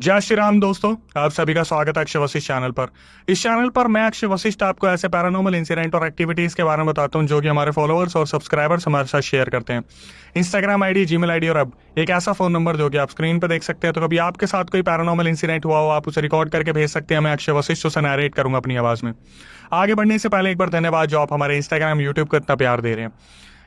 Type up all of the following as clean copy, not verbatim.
जय श्री राम दोस्तों, आप सभी का स्वागत है अक्षय वशिष्ठ चैनल पर। इस चैनल पर मैं अक्षय वशिष्ठ आपको ऐसे पैरानॉर्मल इंसिडेंट और एक्टिविटीज के बारे में बताता हूं जो कि हमारे फॉलोअर्स और सब्सक्राइबर्स हमारे साथ शेयर करते हैं। इंस्टाग्राम आईडी, जीमेल आईडी और अब एक ऐसा फोन नंबर जो कि आप स्क्रीन पर देख सकते हैं। तो कभी आपके साथ कोई पैरानॉर्मल इंसिडेंट हुआ हो, आप उसे रिकॉर्ड करके भेज सकते हैं। मैं अक्षय वशिष्ठ उसे नरेट करूंगा अपनी आवाज में। आगे बढ़ने से पहले एक बार धन्यवाद जो आप हमारे इंस्टाग्राम, यूट्यूब को इतना प्यार दे रहे हैं।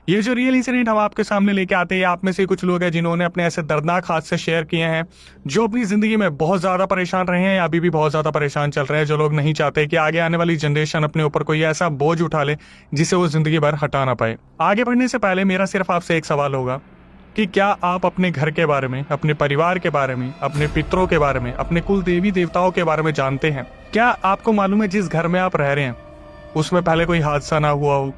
ये जो रियल इंसिडेंट हम आपके सामने लेके आते हैं, आप में से कुछ लोग हैं जिन्होंने अपने ऐसे दर्दनाक हादसे शेयर किए हैं जो अपनी जिंदगी में बहुत ज्यादा परेशान रहे हैं या अभी भी बहुत ज्यादा परेशान चल रहे हैं। जो लोग नहीं चाहते कि आगे आने वाली जनरेशन अपने ऊपर कोई ऐसा बोझ उठा ले जिसे वो जिंदगी भर हटा ना पाए। आगे बढ़ने से पहले मेरा सिर्फ आपसे एक सवाल होगा कि क्या आप अपने घर के बारे में, अपने परिवार के बारे में, अपने पितरों के बारे में, अपने कुल देवी देवताओं के बारे में जानते हैं? क्या आपको मालूम है जिस घर में आप रह रहे हैं उसमें पहले कोई हादसा ना हुआ हो?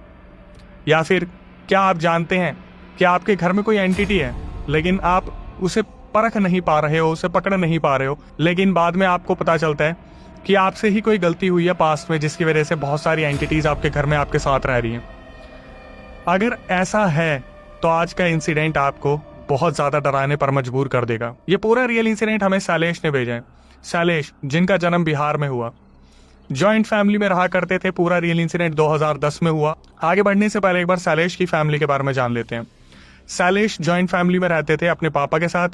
या फिर क्या आप जानते हैं कि आपके घर में कोई एंटिटी है लेकिन आप उसे परख नहीं पा रहे हो, उसे पकड़ नहीं पा रहे हो, लेकिन बाद में आपको पता चलता है कि आपसे ही कोई गलती हुई है पास्ट में जिसकी वजह से बहुत सारी एंटिटीज आपके घर में आपके साथ रह रही हैं? अगर ऐसा है तो आज का इंसिडेंट आपको बहुत ज्यादा डराने पर मजबूर कर देगा। ये पूरा रियल इंसिडेंट हमें शैलेश ने भेजा है। शैलेश, जिनका जन्म बिहार में हुआ, जॉइंट फैमिली में रहा करते थे। पूरा रियल इंसिडेंट 2010 में हुआ। आगे बढ़ने से पहले एक बार शैलेश की फैमिली के बारे में जान लेते हैं। शैलेश जॉइंट फैमिली में रहते थे अपने पापा के साथ,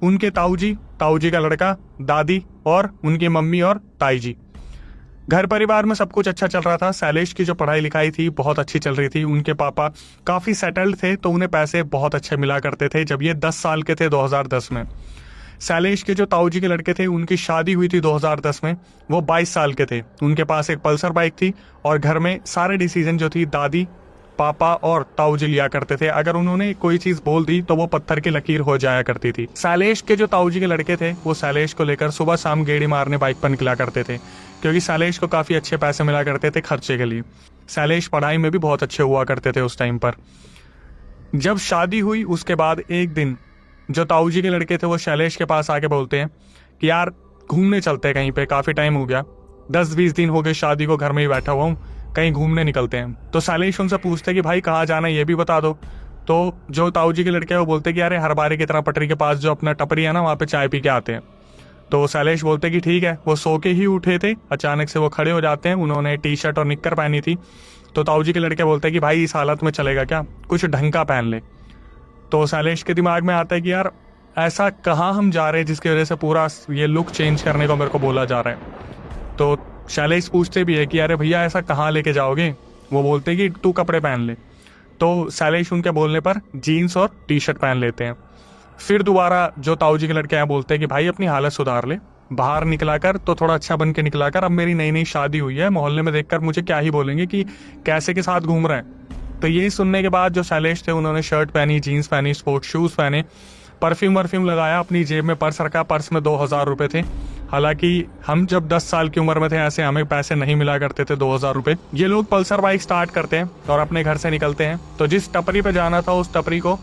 उनके ताऊ जी का लड़का, दादी और उनकी मम्मी और ताई जी। घर परिवार में सब कुछ अच्छा चल रहा था। शैलेश की जो पढ़ाई लिखाई थी बहुत अच्छी चल रही थी। उनके पापा काफी सेटल्ड थे तो उन्हें पैसे बहुत अच्छे मिला करते थे। जब ये 10 साल के थे 2010 में, शैलेश के जो ताऊ जी के लड़के थे उनकी शादी हुई थी 2010 में। वो 22 साल के थे। उनके पास एक पल्सर बाइक थी और घर में सारे डिसीजन जो थी दादी, पापा और ताऊ जी लिया करते थे। अगर उन्होंने कोई चीज बोल दी तो वो पत्थर की लकीर हो जाया करती थी। शैलेश के जो ताऊ जी के लड़के थे वो शैलेश को लेकर सुबह शाम गेड़ी मारने बाइक पर निकला करते थे क्योंकि शैलेश को काफी अच्छे पैसे मिला करते थे खर्चे के लिए। शैलेश पढ़ाई में भी बहुत अच्छे हुआ करते थे उस टाइम पर। जब शादी हुई उसके बाद एक दिन जो ताऊ जी के लड़के थे वो शैलेश के पास आके बोलते हैं कि यार घूमने चलते हैं कहीं पे, काफी टाइम हो गया, 10-20 दिन हो गए शादी को, घर में ही बैठा हुआ हूँ, कहीं घूमने निकलते हैं। तो शैलेश उनसे पूछते हैं कि भाई कहाँ जाना है ये भी बता दो। तो जो ताऊ जी के लड़के हैं वो बोलते हैं कि यार हर बारी की तरह पटरी के पास जो अपना टपरी है ना वहाँ पे चाय पी के आते हैं। तो शैलेश बोलते कि ठीक है। वो सो के ही उठे थे, अचानक से वो खड़े हो जाते हैं। उन्होंने टी शर्ट और निक्कर पहनी थी। तो ताऊ जी के लड़के बोलते हैं कि भाई इस हालत में चलेगा क्या, कुछ ढंग का पहन ले। तो शैलेश के दिमाग में आता है कि यार ऐसा कहाँ हम जा रहे हैं जिसकी वजह से पूरा ये लुक चेंज करने को मेरे को बोला जा रहा है। तो शैलेश पूछते भी है कि अरे भैया ऐसा कहाँ लेके जाओगे? वो बोलते हैं कि तू कपड़े पहन ले। तो शैलेश उनके बोलने पर जीन्स और टी शर्ट पहन लेते हैं। फिर दोबारा जो ताऊ जी के लड़के हैं बोलते हैं कि भाई अपनी हालत सुधार ले, बाहर निकला कर तो थोड़ा अच्छा बन के निकला कर, अब मेरी नई नई शादी हुई है, मोहल्ले में देखकर मुझे क्या ही बोलेंगे कि कैसे के साथ घूम रहे हैं। तो ये सुनने के बाद जो शैलेश थे उन्होंने शर्ट पहनी, जीन्स पहनी, स्पोर्ट्स शूज पहने, परफ्यूम लगाया, अपनी जेब में पर्स रखा। पर्स में 2000 रुपए थे। हालांकि हम जब 10 साल की उम्र में थे ऐसे हमें पैसे नहीं मिला करते थे 2000 रुपए। ये लोग पल्सर बाइक स्टार्ट करते हैं और अपने घर से निकलते हैं। तो जिस टपरी पे जाना था उस टपरी को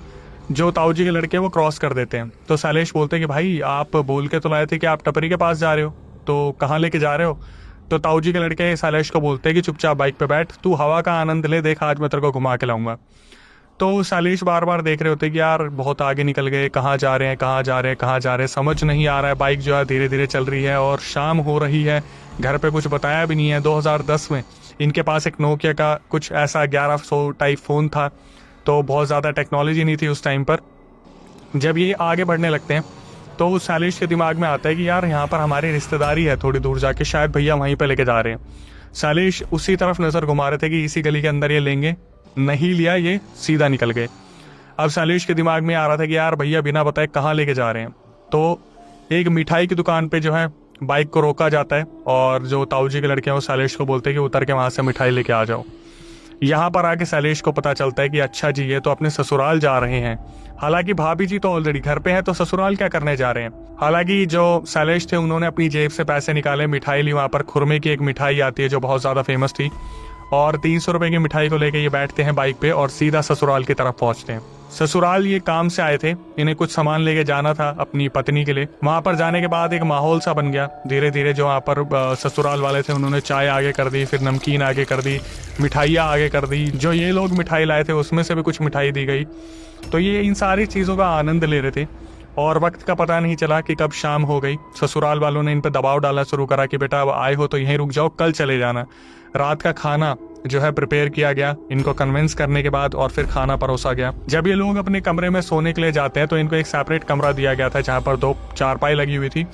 जो ताऊ जी के लड़के वो क्रॉस कर देते हैं। तो शैलेश बोलते हैं कि भाई आप बोल के तो लाए थे कि आप टपरी के पास जा रहे हो, तो कहाँ लेके जा रहे हो? तो ताऊ जी के लड़के शैलेश को बोलते हैं कि चुपचाप बाइक पे बैठ, तू हवा का आनंद ले, देख आज मैं तेरे को घुमा के लाऊंगा। तो शैलेश बार बार देख रहे होते कि यार बहुत आगे निकल गए, कहाँ जा रहे हैं, कहाँ जा रहे हैं, कहाँ जा रहे हैं, समझ नहीं आ रहा है। बाइक जो है धीरे धीरे चल रही है और शाम हो रही है। घर पे कुछ बताया भी नहीं है। 2010 में इनके पास एक नोकिया का कुछ ऐसा 1100 टाइप फ़ोन था, तो बहुत ज़्यादा टेक्नोलॉजी नहीं थी उस टाइम पर। जब ये आगे बढ़ने लगते हैं तो शैलेश के दिमाग में आता है कि यार यहाँ पर हमारी रिश्तेदारी है थोड़ी दूर जाके, शायद भैया वहीं पे लेके जा रहे हैं। शैलेश उसी तरफ नज़र घुमा रहे थे कि इसी गली के अंदर ये लेंगे, नहीं लिया, ये सीधा निकल गए। अब शैलेश के दिमाग में आ रहा था कि यार भैया बिना बताए कहाँ लेके जा रहे हैं। तो एक मिठाई की दुकान पे जो है बाइक को रोका जाता है और जो ताऊ जी के लड़के हैं वो शैलेश को बोलते हैं कि उतर के वहाँ से मिठाई लेके आ जाओ। यहाँ पर आके शैलेश को पता चलता है कि अच्छा जी ये तो अपने ससुराल जा रहे हैं। हालांकि भाभी जी तो ऑलरेडी घर पे हैं, तो ससुराल क्या करने जा रहे हैं। हालांकि जो शैलेश थे उन्होंने अपनी जेब से पैसे निकाले, मिठाई ली। वहाँ पर खुरमे की एक मिठाई आती है जो बहुत ज़्यादा फेमस थी, और 300 रुपए की मिठाई को लेके ये बैठते हैं बाइक पे और सीधा ससुराल की तरफ पहुंचते हैं। ससुराल ये काम से आए थे, इन्हें कुछ सामान लेके जाना था अपनी पत्नी के लिए। वहां पर जाने के बाद एक माहौल सा बन गया। धीरे धीरे जो वहाँ पर ससुराल वाले थे उन्होंने चाय आगे कर दी, फिर नमकीन आगे कर दी, मिठाइयाँ आगे कर दी। जो ये लोग मिठाई लाए थे उसमें से भी कुछ मिठाई दी गई। तो ये इन सारी चीज़ों का आनंद ले रहे थे। और वक्त का पता नहीं चला कि कब शाम हो गई। ससुराल वालों ने इन पर दबाव डालना शुरू करा कि बेटा अब आए हो तो यहीं रुक जाओ, कल चले जाना। रात का खाना जो है प्रिपेयर किया गया इनको कन्विंस करने के बाद, और फिर खाना परोसा गया। जब ये लोग अपने कमरे में सोने के लिए जाते हैं तो इनको एक सेपरेट कमरा दिया गया था जहाँ पर 2 चारपाई लगी हुई थी।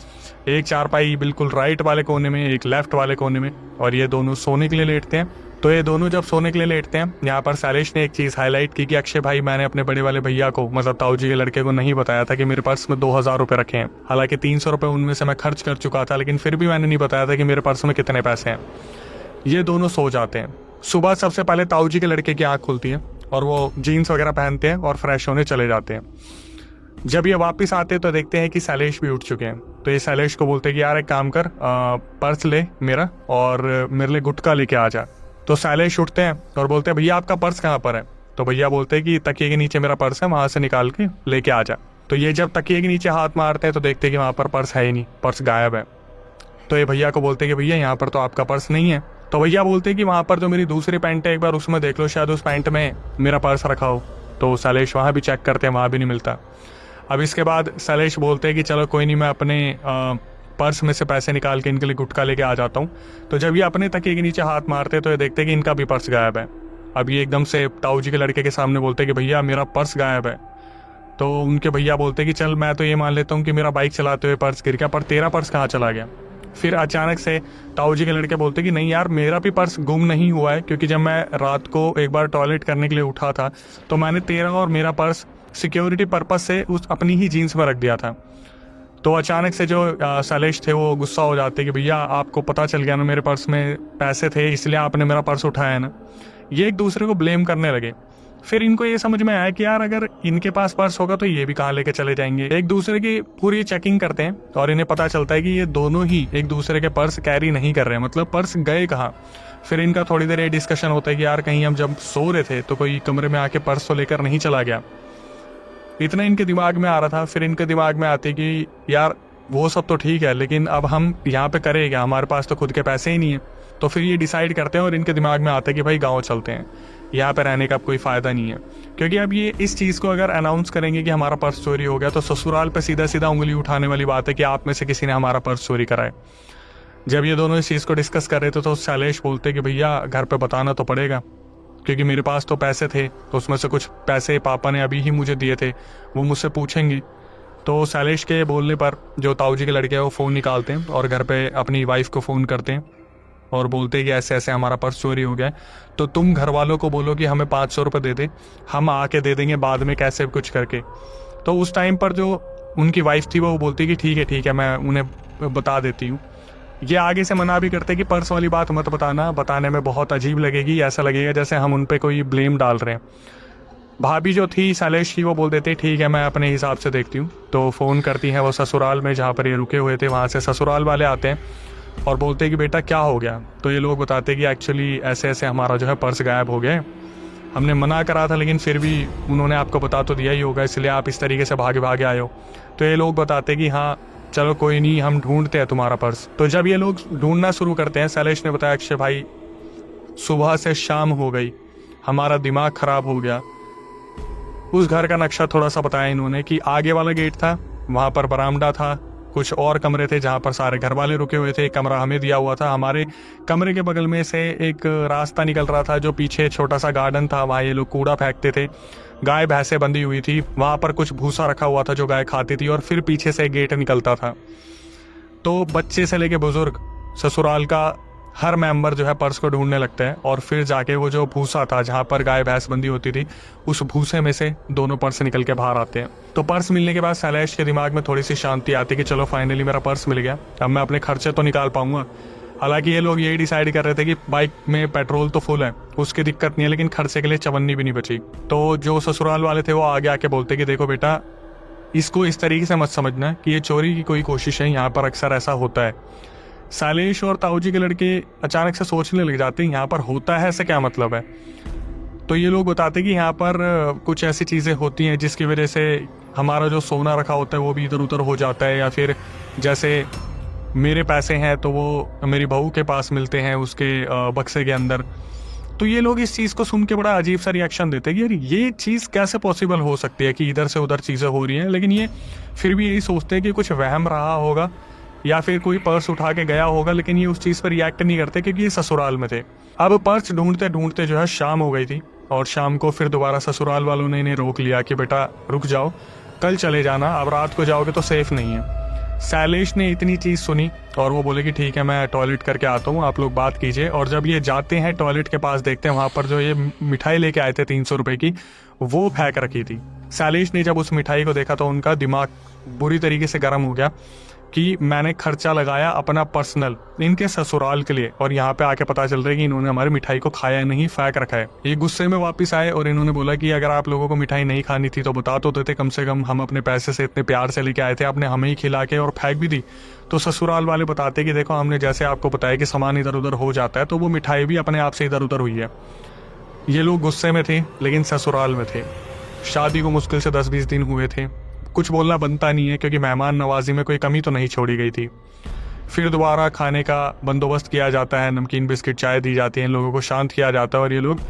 एक चारपाई बिल्कुल राइट वाले कोने में, एक लेफ्ट वाले कोने में, और ये दोनों सोने के लिए लेटते हैं। तो ये दोनों जब सोने के लिए लेटते हैं, यहाँ पर शैलेश ने एक चीज़ हाईलाइट की कि अक्षय भाई, मैंने अपने बड़े वाले भैया को, मतलब ताऊ जी के लड़के को नहीं बताया था कि मेरे पर्स में 2000 रुपये रखे हैं। हालांकि 300 रुपये उनमें से मैं खर्च कर चुका था, लेकिन फिर भी मैंने नहीं बताया था कि मेरे पर्स में कितने पैसे हैं। ये दोनों सो जाते हैं। सुबह सबसे पहले ताऊ जी के लड़के की आँख खुलती है और वो जीन्स वगैरह पहनते हैं और फ्रेश होने चले जाते हैं। जब ये वापस आते हैं तो देखते हैं कि शैलेश भी उठ चुके हैं। तो ये शैलेश को बोलते हैं कि यार एक काम कर, पर्स ले मेरा और मेरे लिए गुटखा लेके आ जा। तो शैलेश उठते हैं और बोलते हैं भैया आपका पर्स कहाँ पर है? तो भैया बोलते हैं कि तकिए के नीचे मेरा पर्स है, वहाँ से निकाल के लेके आ जा। तो ये जब तकिए के नीचे हाथ मारते हैं तो देखते हैं कि वहाँ पर पर्स है ही नहीं, पर्स गायब है। तो ये भैया को बोलते हैं कि भैया यहाँ पर तो आपका पर्स नहीं है। तो भैया बोलते हैं कि वहाँ पर जो मेरी दूसरी पैंट है, एक बार उसमें देख लो, शायद उस पैंट में मेरा पर्स रखा हो। तो शैलेश वहाँ भी चेक करते हैं, वहाँ भी नहीं मिलता। अब इसके बाद शैलेश बोलते हैं कि चलो कोई नहीं, मैं अपने पर्स में से पैसे निकाल के इनके लिए गुटखा लेके आ जाता हूँ। तो जब ये अपने तकिए के नीचे हाथ मारते तो ये देखते हैं कि इनका भी पर्स गायब है। अब ये एकदम से ताऊ जी के लड़के के सामने बोलते हैं कि भैया मेरा पर्स गायब है। तो उनके भैया बोलते हैं कि चल मैं तो ये मान लेता हूँ कि मेरा बाइक चलाते हुए पर्स गिर गया, पर तेरा पर्स कहाँ चला गया? फिर अचानक से ताऊ जी के लड़के बोलते कि नहीं यार, मेरा भी पर्स गुम नहीं हुआ है, क्योंकि जब मैं रात को एक बार टॉयलेट करने के लिए उठा था तो मैंने तेरा और मेरा पर्स सिक्योरिटी पर्पस से उस अपनी ही जीन्स में रख दिया था। तो अचानक से जो शैलेश थे वो गुस्सा हो जाते कि भैया आपको पता चल गया ना मेरे पर्स में पैसे थे, इसलिए आपने मेरा पर्स उठाया ना। ये एक दूसरे को ब्लेम करने लगे। फिर इनको ये समझ में आया कि यार अगर इनके पास पर्स होगा तो ये भी कहाँ लेके चले जाएंगे। एक दूसरे की पूरी चेकिंग करते हैं और इन्हें पता चलता है कि ये दोनों ही एक दूसरे के पर्स कैरी नहीं कर रहे हैं, मतलब पर्स गए कहाँ। फिर इनका थोड़ी देर ये डिस्कशन होता है कि यार कहीं हम जब सो रहे थे तो कोई कमरे में आके पर्स तो लेकर नहीं चला गया। इतना इनके दिमाग में आ रहा था। फिर इनके दिमाग में आते कि यार वो सब तो ठीक है, लेकिन अब हम यहाँ पे करें क्या, हमारे पास तो खुद के पैसे ही नहीं है। तो फिर ये डिसाइड करते हैं और इनके दिमाग में आता है कि भाई गाँव चलते हैं, यहाँ पे रहने का कोई फ़ायदा नहीं है। क्योंकि अब ये इस चीज़ को अगर अनाउंस करेंगे कि हमारा पर्स चोरी हो गया तो ससुराल पे सीधा सीधा उंगली उठाने वाली बात है कि आप में से किसी ने हमारा पर्स चोरी करा है। जब ये दोनों इस चीज़ को डिस्कस कर रहे थे तो शैलेश बोलते कि भैया घर पे बताना तो पड़ेगा, क्योंकि मेरे पास तो पैसे थे, तो उसमें से कुछ पैसे पापा ने अभी ही मुझे दिए थे, वो मुझसे पूछेंगी। तो शैलेश के बोलने पर जो ताऊ जी के लड़के हैं वो फ़ोन निकालते हैं और घर पे अपनी वाइफ को फ़ोन करते हैं और बोलते हैं कि ऐसे ऐसे हमारा पर्स चोरी हो गया है, तो तुम घर वालों को बोलो कि हमें 500 रुपये दे दे, हम आके दे देंगे बाद में कैसे कुछ करके। तो उस टाइम पर जो उनकी वाइफ थी वो बोलती कि ठीक है मैं उन्हें बता देती हूँ। ये आगे से मना भी करते कि पर्स वाली बात मत बताना, बताने में बहुत अजीब लगेगी, ऐसा लगेगा जैसे हम उन पे कोई ब्लेम डाल रहे हैं। भाभी जो थी शैलेश की वो बोल देते ठीक है मैं अपने हिसाब से देखती हूँ। तो फ़ोन करती हैं वो ससुराल में जहाँ पर ये रुके हुए थे, वहाँ से ससुराल वाले आते हैं और बोलते हैं कि बेटा क्या हो गया। तो ये लोग बताते हैं कि एक्चुअली ऐसे ऐसे हमारा जो है पर्स गायब हो गया, हमने मना करा था लेकिन फिर भी उन्होंने आपको बता तो दिया ही होगा, इसलिए आप इस तरीके से भागे आए हो। तो ये लोग बताते हैं कि हाँ चलो कोई नहीं, हम ढूंढते हैं तुम्हारा पर्स। तो जब ये लोग ढूंढना शुरू करते हैं, शैलेश ने बताया अक्षय भाई सुबह से शाम हो गई, हमारा दिमाग ख़राब हो गया। उस घर का नक्शा थोड़ा सा बताया इन्होंने कि आगे वाला गेट था, वहाँ पर बरामदा था, कुछ और कमरे थे जहाँ पर सारे घर वाले रुके हुए थे, एक कमरा हमें दिया हुआ था। हमारे कमरे के बगल में से एक रास्ता निकल रहा था जो पीछे छोटा सा गार्डन था, वहाँ ये लोग कूड़ा फेंकते थे, गाय भैंसें बंधी हुई थी, वहाँ पर कुछ भूसा रखा हुआ था जो गाय खाती थी, और फिर पीछे से गेट निकलता था। तो बच्चे से लेके बुजुर्ग ससुराल का हर मेंबर जो है पर्स को ढूंढने लगता है, और फिर जाके वो जो भूसा था जहाँ पर गाय भैंस बंधी होती थी, उस भूसे में से दोनों पर्स निकल के बाहर आते हैं। तो पर्स मिलने के बाद शैलेश के दिमाग में थोड़ी सी शांति आती कि चलो फाइनली मेरा पर्स मिल गया, अब मैं अपने खर्चे तो निकाल पाऊंगा। हालांकि ये लोग यही डिसाइड कर रहे थे कि बाइक में पेट्रोल तो फुल है, उसकी दिक्कत नहीं है, लेकिन खर्चे के लिए चवन्नी भी नहीं बची। तो जो ससुराल वाले थे वो आगे आके बोलते कि देखो बेटा, इसको इस तरीके से मत समझना कि ये चोरी की कोई कोशिश है, यहाँ पर अक्सर ऐसा होता है। शैलेश और ताऊ जी के लड़के अचानक से सोचने लग जाते हैं यहाँ पर होता है ऐसा क्या मतलब है। तो ये लोग बताते कि यहाँ पर कुछ ऐसी चीज़ें होती हैं जिसकी वजह से हमारा जो सोना रखा होता है वो भी इधर उधर हो जाता है, या फिर जैसे मेरे पैसे हैं तो वो मेरी बहू के पास मिलते हैं उसके बक्से के अंदर। तो ये लोग इस चीज़ को सुन के बड़ा अजीब सा रिएक्शन देते हैं कि यार ये चीज़ कैसे पॉसिबल हो सकती है कि इधर से उधर चीज़ें हो रही हैं, लेकिन ये फिर भी यही सोचते हैं कि कुछ वहम रहा होगा या फिर कोई पर्स उठा के गया होगा, लेकिन ये उस चीज़ पर रिएक्ट नहीं करते क्योंकि ये ससुराल में थे। अब पर्स ढूंढते ढूंढते जो है शाम हो गई थी और शाम को फिर दोबारा ससुराल वालों ने इन्हें रोक लिया कि बेटा रुक जाओ, कल चले जाना, अब रात को जाओगे तो सेफ नहीं है। शैलेश ने इतनी चीज़ सुनी और वो बोले कि ठीक है मैं टॉयलेट करके आता हूँ, आप लोग बात कीजिए। और जब ये जाते हैं टॉयलेट के पास देखते हैं वहाँ पर जो ये मिठाई लेके आए थे 300 रुपये की, वो फेंक रखी थी। शैलेश ने जब उस मिठाई को देखा तो उनका दिमाग बुरी तरीके से गर्म हो गया कि मैंने खर्चा लगाया अपना पर्सनल इनके ससुराल के लिए और यहाँ पे आके पता चल रहा है कि इन्होंने हमारी मिठाई को खाया नहीं, फेंक रखा है। ये गुस्से में वापस आए और इन्होंने बोला कि अगर आप लोगों को मिठाई नहीं खानी थी तो बता तो देते, कम से कम हम अपने पैसे से इतने प्यार से लेके आए थे, आपने हमें ही खिला के और फेंक भी दी। तो ससुराल वाले बताते कि देखो हमने जैसे आपको बताया कि सामान इधर उधर हो जाता है, तो वो मिठाई भी अपने आप से इधर उधर हुई है। ये लोग गुस्से में थे लेकिन ससुराल में थे। शादी को मुश्किल से 10-20 दिन हुए थे। कुछ बोलना बनता नहीं है क्योंकि मेहमान नवाजी में कोई कमी तो नहीं छोड़ी गई थी। फिर दोबारा खाने का बंदोबस्त किया जाता है, नमकीन बिस्किट चाय दी जाती है, इन लोगों को शांत किया जाता है और ये लोग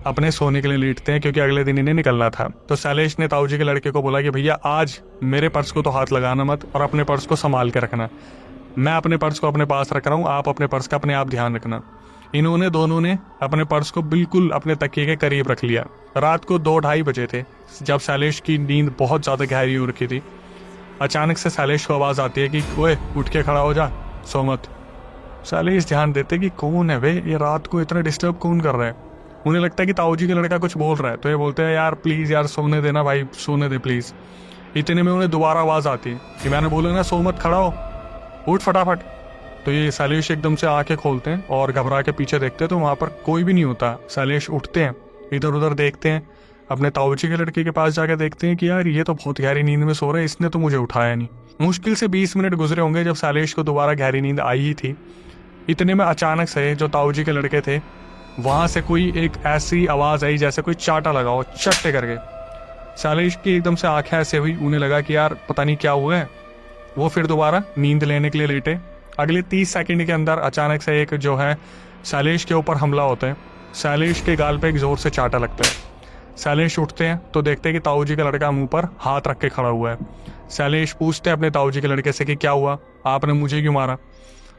अपने सोने के लिए लेटते हैं क्योंकि अगले दिन इन्हें निकलना था। तो शैलेश ने ताऊजी के लड़के को बोला कि भैया आज मेरे पर्स को तो हाथ लगाना मत और अपने पर्स को संभाल के रखना, मैं अपने पर्स को अपने पास रख रहा हूँ, आप अपने पर्स का अपने आप ध्यान रखना। इन्होंने दोनों ने अपने पर्स को बिल्कुल अपने तकिए के करीब रख लिया। रात को 2-2:30 बजे थे जब शैलेश की नींद बहुत ज़्यादा गहरी हो रखी थी। अचानक से शैलेश को आवाज़ आती है कि ओए उठ के खड़ा हो जा, सो मत। शैलेश ध्यान देते कि कौन है वे, ये रात को इतना डिस्टर्ब कौन कर रहा है। उन्हें लगता है कि ताऊजी का लड़का कुछ बोल रहा है, तो ये बोलते हैं यार प्लीज़ यार सोने देना भाई, सोने दे प्लीज़। इतने में उन्हें दोबारा आवाज़ आती है कि मैंने बोला ना सो मत, खड़ा हो, उठ फटाफट। तो ये शैलेश एकदम से आंखें खोलते हैं और घबरा के पीछे देखते हैं तो वहाँ पर कोई भी नहीं होता। शैलेश उठते हैं, इधर उधर देखते हैं, अपने ताऊजी के लड़के के पास जाकर देखते हैं कि यार ये तो बहुत गहरी नींद में सो रहा है, इसने तो मुझे उठाया नहीं। मुश्किल से 20 मिनट गुजरे होंगे जब शैलेश को दोबारा गहरी नींद आई ही थी। इतने में अचानक से जो ताऊजी के लड़के थे वहाँ से कोई एक ऐसी आवाज़ आई जैसे कोई चाटा लगा हो, चट्टे करके। शैलेश की एकदम से आंखें ऐसे हुई, उन्हें लगा कि यार पता नहीं क्या हुआ है। वो फिर दोबारा नींद लेने के लिए लेटे। अगले 30 सेकंड के अंदर अचानक से एक जो है शैलेश के ऊपर हमला होता है। शैलेश के गाल पे एक जोर से चाटा लगता है। शैलेश उठते हैं तो देखते हैं कि ताऊजी का लड़का मुंह पर हाथ रख के खड़ा हुआ है। शैलेश पूछते हैं अपने ताऊजी के लड़के से कि क्या हुआ, आपने मुझे क्यों मारा।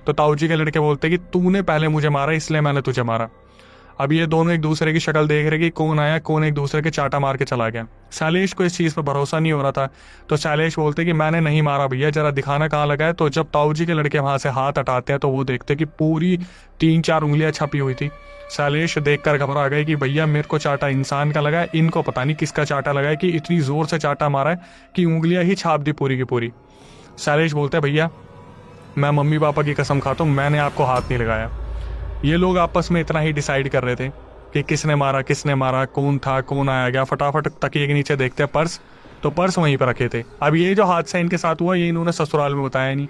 तो ताऊजी के लड़के बोलते हैं कि तूने पहले मुझे मारा इसलिए मैंने तुझे मारा। अब ये दोनों एक दूसरे की शक्ल देख रहे कि कौन आया, कौन एक दूसरे के चाटा मार के चला गया। शैलेश को इस चीज़ पर भरोसा नहीं हो रहा था, तो शैलेश बोलते कि मैंने नहीं मारा भैया, जरा दिखाना कहाँ लगा है। तो जब ताऊजी के लड़के वहाँ से हाथ हटाते हैं तो वो देखते कि पूरी 3-4 उंगलियाँ छपी हुई थी। शैलेश देखकर घबरा गए कि भैया मेरे को चाटा इंसान का लगा है, इनको पता नहीं किसका चाटा लगा है कि इतनी ज़ोर से चाटा मारा है कि उंगलियाँ ही छाप दी पूरी की पूरी। शैलेश बोलते भैया मैं मम्मी पापा की कसम खाता हूँ मैंने आपको हाथ नहीं लगाया। ये लोग आपस में इतना ही डिसाइड कर रहे थे कि किसने मारा, कौन था, कौन आया गया। फटाफट तकिए के नीचे देखते हैं पर्स, तो पर्स वहीं पर रखे थे। अब ये जो हादसा इनके साथ हुआ ये इन्होंने ससुराल में बताया नहीं,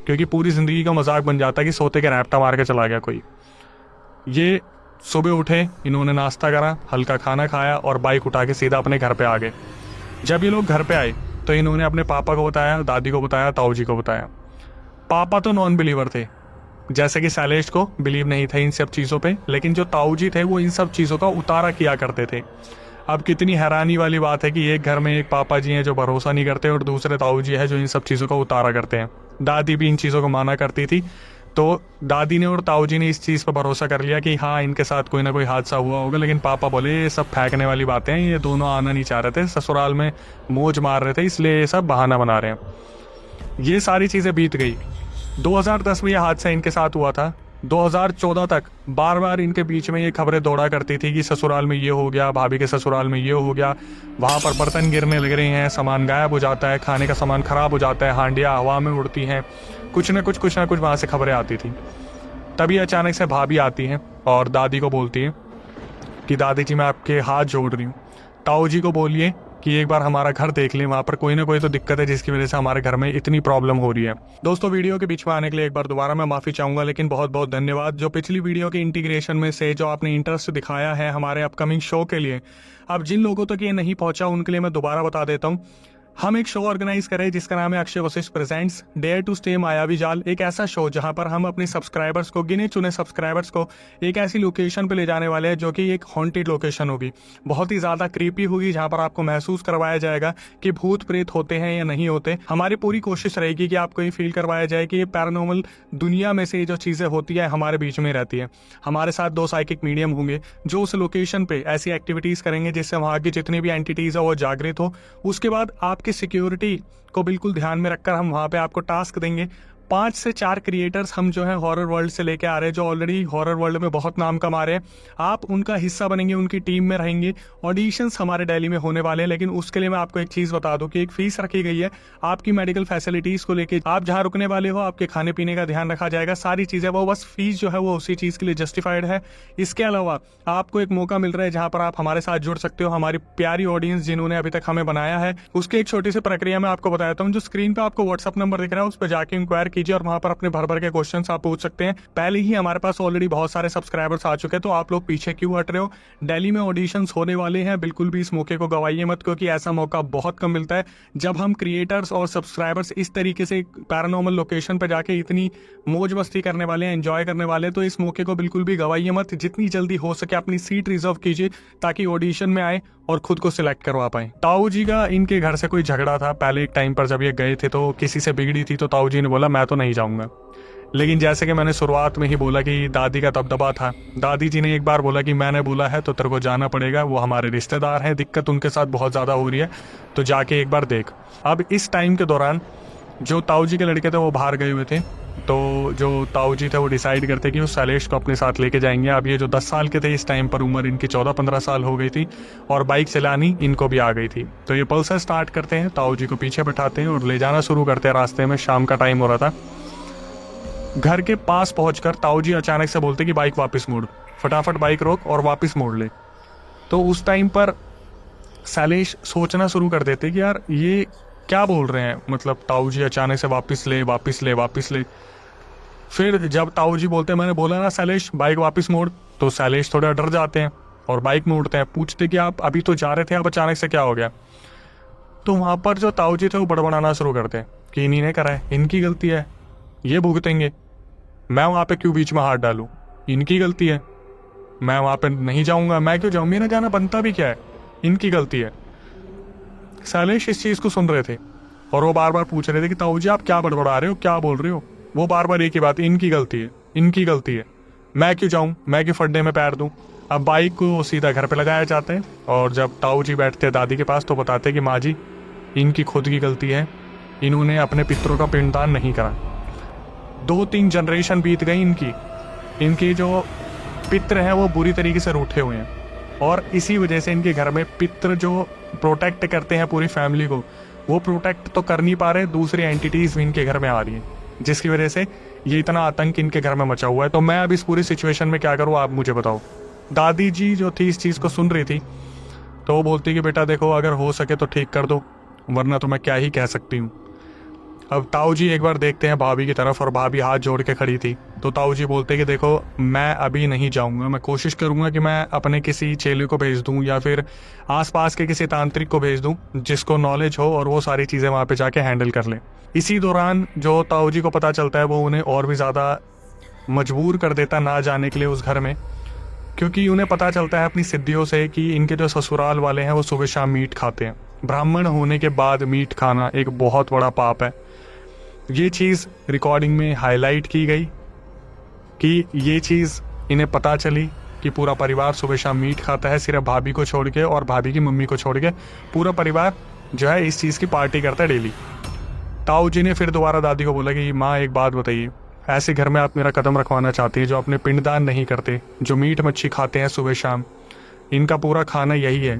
क्योंकि पूरी ज़िंदगी का मजाक बन जाता है कि सोते के रैप्टा मार के चला गया कोई। ये सुबह उठे, इन्होंने नाश्ता करा, हल्का खाना खाया और बाइक उठा के सीधा अपने घर पे आ गए। जब ये लोग घर पे आए तो इन्होंने अपने पापा को बताया, दादी को बताया, ताऊजी को बताया। पापा तो नॉन बिलीवर थे, जैसे कि शैलेश को बिलीव नहीं था इन सब चीज़ों पे, लेकिन जो ताऊजी थे वो इन सब चीज़ों का उतारा किया करते थे। अब कितनी हैरानी वाली बात है कि एक घर में एक पापा जी हैं जो भरोसा नहीं करते और दूसरे ताऊजी है जो इन सब चीज़ों का उतारा करते हैं। दादी भी इन चीज़ों को माना करती थी, तो दादी ने और ताऊजी ने इस चीज़ पर भरोसा कर लिया कि हाँ इनके साथ कोई ना कोई हादसा हुआ होगा। लेकिन पापा बोले ये सब फेंकने वाली बातें हैं, ये दोनों आना नहीं चाह रहे थे, ससुराल में मौज मार रहे थे, इसलिए ये सब बहाना बना रहे हैं। ये सारी चीज़ें बीत गई। 2010 में यह हादसा इनके साथ हुआ था। 2014 तक बार बार इनके बीच में ये खबरें दौड़ा करती थी कि ससुराल में ये हो गया, भाभी के ससुराल में ये हो गया, वहाँ पर बर्तन गिरने लग रहे हैं, सामान गायब हो जाता है, खाने का सामान खराब हो जाता है, हांडियाँ हवा में उड़ती हैं, कुछ ना कुछ वहाँ से खबरें आती थी। तभी अचानक से भाभी आती हैं और दादी को बोलती है कि दादी जी मैं आपके हाथ जोड़ रही हूँ, ताऊ जी को बोलिए कि एक बार हमारा घर देख लें, वहाँ पर कोई ना कोई तो दिक्कत है जिसकी वजह से हमारे घर में इतनी प्रॉब्लम हो रही है। दोस्तों वीडियो के बीच में आने के लिए एक बार दोबारा मैं माफ़ी चाहूँगा, लेकिन बहुत बहुत धन्यवाद जो पिछली वीडियो के इंटीग्रेशन में से जो आपने इंटरेस्ट दिखाया है हमारे अपकमिंग शो के लिए। अब जिन लोगों तक ये नहीं पहुँचा उनके लिए मैं दोबारा बता देता हूँ हम एक शो ऑर्गेनाइज करें जिसका नाम है Akshay Vashishtha presents dare to stay मायावी जाल। एक ऐसा शो जहां पर हम अपने सब्सक्राइबर्स को, गिने चुने सब्सक्राइबर्स को एक ऐसी लोकेशन पे ले जाने वाले हैं जो कि एक हॉन्टेड लोकेशन होगी, बहुत ही ज़्यादा क्रीपी होगी, जहां पर आपको महसूस करवाया जाएगा कि भूत प्रेत होते हैं या नहीं होते। हमारी पूरी कोशिश रहेगी कि आपको ये फील करवाया जाए कि ये पैरानॉर्मल दुनिया में से जो चीज़ें होती है हमारे बीच में रहती है। हमारे साथ 2 साइकिक मीडियम होंगे जो उस लोकेशन पे ऐसी एक्टिविटीज़ करेंगे जिससे वहाँ की जितनी भी एंटिटीज़ है वो जागृत हो। उसके बाद आपकी सिक्योरिटी को बिल्कुल ध्यान में रखकर हम वहाँ पे आपको टास्क देंगे। 5 से 4 क्रिएटर्स हम जो है हॉरर वर्ल्ड से लेके आ रहे हैं, जो ऑलरेडी हॉरर वर्ल्ड में बहुत नाम कमा रहे हैं। आप उनका हिस्सा बनेंगे, उनकी टीम में रहेंगे। ऑडिशंस हमारे दिल्ली में होने वाले हैं, लेकिन उसके लिए मैं आपको एक चीज़ बता दूं कि एक फीस रखी गई है आपकी मेडिकल फैसिलिटीज़ को लेके। आप जहाँ रुकने वाले हो आपके खाने पीने का ध्यान रखा जाएगा, सारी चीज़ें वो बस फीस जो है वो उसी चीज़ के लिए जस्टिफाइड है। इसके अलावा आपको एक मौका मिल रहा है जहाँ पर आप हमारे साथ जुड़ सकते हो, हमारी प्यारी ऑडियंस जिन्होंने अभी तक हमें बनाया है। उसकी एक छोटी सी प्रक्रिया मैं आपको बताता हूँ। जो स्क्रीन पर आपको व्हाट्सअप नंबर दिख रहा है उस पर जाके इंक्वायर कीजिए और वहाँ पर अपने भर के क्वेश्चंस आप पूछ सकते हैं। पहले ही हमारे पास ऑलरेडी बहुत सारे सब्सक्राइबर्स आ चुके हैं, तो आप लोग पीछे क्यों हट रहे हो। दिल्ली में ऑडिशंस होने वाले हैं, बिल्कुल भी इस मौके को गवाइए मत, क्योंकि ऐसा मौका बहुत कम मिलता है जब हम क्रिएटर्स और सब्सक्राइबर्स इस तरीके से पैरानॉर्मल लोकेशन पर जाके इतनी मौज मस्ती करने वाले हैं, एंजॉय करने वाले हैं। तो इस मौके को बिल्कुल भी गवाइए मत, जितनी जल्दी हो सके अपनी सीट रिजर्व कीजिए ताकि ऑडिशन में आए और खुद को सिलेक्ट करवा पाए। ताऊ जी का इनके घर से कोई झगड़ा था पहले एक टाइम पर, जब ये गए थे तो किसी से बिगड़ी थी, तो ताऊ जी ने बोला मैं तो नहीं जाऊंगा। लेकिन जैसे कि मैंने शुरुआत में ही बोला कि दादी का दबदबा था, दादी जी ने एक बार बोला कि मैंने बोला है तो तेरे को जाना पड़ेगा, वो हमारे रिश्तेदार हैं, दिक्कत उनके साथ बहुत ज़्यादा हो रही है, तो जाके एक बार देख। अब इस टाइम के दौरान जो ताऊ जी के लड़के थे वो बाहर गए हुए थे, तो जो ताऊ जी थे वो डिसाइड करते कि वो शैलेश को अपने साथ लेके जाएंगे। अब ये जो 10 साल के थे इस टाइम पर, उम्र इनकी 14-15 साल हो गई थी और बाइक चलानी इनको भी आ गई थी। तो ये पल्सर स्टार्ट करते हैं, ताऊ जी को पीछे बैठाते हैं और ले जाना शुरू करते हैं। रास्ते में शाम का टाइम हो रहा था। घर के पास पहुंचकर ताऊ जी अचानक से बोलते कि बाइक वापस मोड़, फटाफट बाइक रोक और वापस मोड़ ले। तो उस टाइम पर शैलेश सोचना शुरू कर देते कि यार ये क्या बोल रहे हैं, मतलब ताऊ जी अचानक से वापस ले वापस ले वापस ले। फिर जब ताऊ जी बोलते हैं मैंने बोला ना शैलेश बाइक वापस मोड़, तो शैलेश थोड़ा डर जाते हैं और बाइक मोड़ते हैं। पूछते कि आप अभी तो जा रहे थे, अब अचानक से क्या हो गया। तो वहाँ पर जो ताऊ जी थे वो बड़बड़ाना शुरू करते हैं कि इन्हीं ने करा है, इनकी गलती है, ये भुगतेंगे, मैं वहाँ पे क्यों बीच में हाथ डालूं, इनकी गलती है, मैं वहाँ पे नहीं जाऊँगा, मैं क्यों जाऊँ, मेरा जाना बनता भी क्या है, इनकी गलती है। शैलेश इस चीज़ को सुन रहे थे और वो बार बार पूछ रहे थे कि ताऊ जी आप क्या बड़बड़ा रहे हो, क्या बोल रहे हो। वो बार बार एक ही बात, इनकी गलती है, इनकी गलती है, मैं क्यों जाऊँ, मैं क्यों फड्डे में पैर दूँ। अब बाइक को सीधा घर पे लगाया जाता है और जब ताऊ जी बैठते हैं दादी के पास तो बताते कि माँ जी इनकी खुद की गलती है, इन्होंने अपने पितरों का पिंडदान नहीं करा। 2-3 जनरेशन बीत गई इनकी जो पित्र हैं वो बुरी तरीके से रूठे हुए हैं और इसी वजह से इनके घर में पित्र जो प्रोटेक्ट करते हैं पूरी फैमिली को, वो प्रोटेक्ट तो कर नहीं पा रहे, दूसरी एंटिटीज़ भी इनके घर में आ रही हैं, जिसकी वजह से ये इतना आतंक इनके घर में मचा हुआ है। तो मैं अब इस पूरी सिचुएशन में क्या करूँ, आप मुझे बताओ। दादी जी जो थी इस चीज़ को सुन रही थी, तो वो बोलती कि बेटा देखो अगर हो सके तो ठीक कर दो, वरना तो मैं क्या ही कह सकती हूँ। अब ताऊ जी एक बार देखते हैं भाभी की तरफ और भाभी हाथ जोड़ के खड़ी थी, तो ताऊ जी बोलते कि देखो मैं अभी नहीं जाऊंगा, मैं कोशिश करूंगा कि मैं अपने किसी चेले को भेज दूं या फिर आसपास के किसी तांत्रिक को भेज दूं जिसको नॉलेज हो और वो सारी चीज़ें वहाँ पे जाके हैंडल कर ले। इसी दौरान जो ताऊ जी को पता चलता है वो उन्हें और भी ज़्यादा मजबूर कर देता ना जाने के लिए उस घर में, क्योंकि उन्हें पता चलता है अपनी सिद्धियों से कि इनके जो ससुराल वाले हैं वो सुबह शाम मीट खाते हैं। ब्राह्मण होने के बाद मीट खाना एक बहुत बड़ा पाप है। ये चीज़ रिकॉर्डिंग में हाईलाइट की गई कि ये चीज़ इन्हें पता चली कि पूरा परिवार सुबह शाम मीट खाता है, सिर्फ भाभी को छोड़ के और भाभी की मम्मी को छोड़ के पूरा परिवार जो है इस चीज़ की पार्टी करता है डेली। ताऊ जी ने फिर दोबारा दादी को बोला कि माँ एक बात बताइए, ऐसे घर में आप मेरा कदम रखवाना चाहती है जो अपने पिंडदान नहीं करते, जो मीट मच्छी खाते हैं सुबह शाम, इनका पूरा खाना यही है।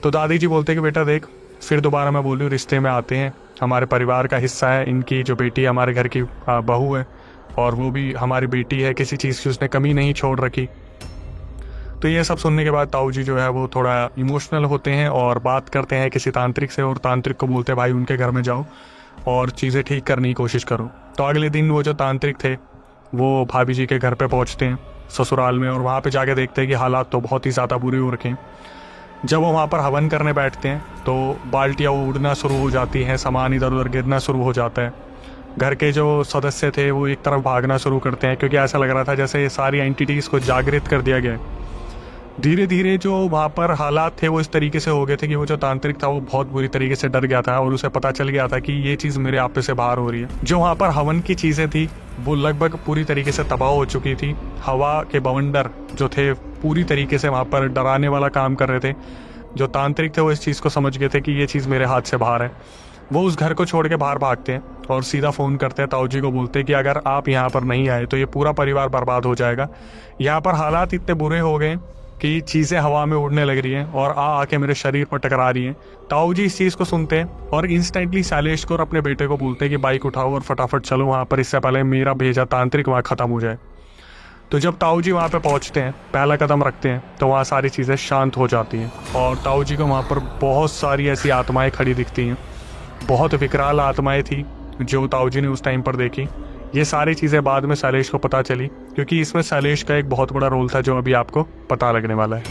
तो दादी जी बोलते कि बेटा देख, फिर दोबारा मैं बोल रही हूँ, रिश्ते में आते हैं, हमारे परिवार का हिस्सा है, इनकी जो बेटी है हमारे घर की बहू है और वो भी हमारी बेटी है, किसी चीज़ की उसने कमी नहीं छोड़ रखी। तो ये सब सुनने के बाद ताऊ जी जो है वो थोड़ा इमोशनल होते हैं और बात करते हैं किसी तांत्रिक से और तांत्रिक को बोलते हैं भाई उनके घर में जाओ और चीज़ें ठीक करने की कोशिश करो। तो अगले दिन वो जो तांत्रिक थे वो भाभी जी के घर पे पहुंचते हैं ससुराल में और वहाँ पे जाके देखते हैं कि हालात तो बहुत ही ज़्यादा बुरे हो रखे हैं। जब वो वहाँ पर हवन करने बैठते हैं तो बाल्टियाँ उड़ना शुरू हो जाती हैं, सामान इधर उधर गिरना शुरू हो जाता है। घर के जो सदस्य थे वो एक तरफ भागना शुरू करते हैं, क्योंकि ऐसा लग रहा था जैसे सारी एंटिटीज़ को जागृत कर दिया गया है। धीरे धीरे जो वहाँ पर हालात थे वो इस तरीके से हो गए थे कि वो जो तांत्रिक था वो बहुत बुरी तरीके से डर गया था और उसे पता चल गया था कि ये चीज़ मेरे आप से बाहर हो रही है। जो वहाँ पर हवन की चीज़ें थी वो लगभग पूरी तरीके से तबाह हो चुकी थी। हवा के बवंडर जो थे पूरी तरीके से वहाँ पर डराने वाला काम कर रहे थे। जो तांत्रिक थे वो इस चीज़ को समझ गए थे कि ये चीज़ मेरे हाथ से बाहर है। वो उस घर को छोड़ के बाहर भागते हैं और सीधा फ़ोन करते हैं ताऊ जी को, बोलते हैं कि अगर आप यहाँ पर नहीं आए तो ये पूरा परिवार बर्बाद हो जाएगा। यहाँ पर हालात इतने बुरे हो गए कि चीज़ें हवा में उड़ने लग रही हैं और आके मेरे शरीर पर टकरा रही हैं। ताऊ जी इस चीज़ को सुनते हैं और इंस्टेंटली शैलेश को और अपने बेटे को बोलते हैं कि बाइक उठाओ और फटाफट चलो वहाँ पर, इससे पहले मेरा भेजा तांत्रिक वहाँ ख़त्म हो जाए। तो जब ताऊ जी वहाँ पे पहुँचते हैं, पहला कदम रखते हैं, तो वहाँ सारी चीज़ें शांत हो जाती हैं और ताऊ जी को वहाँ पर बहुत सारी ऐसी आत्माएं खड़ी दिखती हैं। बहुत विकराल आत्माएं थी जो ताऊ जी ने उस टाइम पर देखी। ये सारी चीज़ें बाद में शैलेश को पता चली, क्योंकि इसमें शैलेश का एक बहुत बड़ा रोल था जो अभी आपको पता लगने वाला है।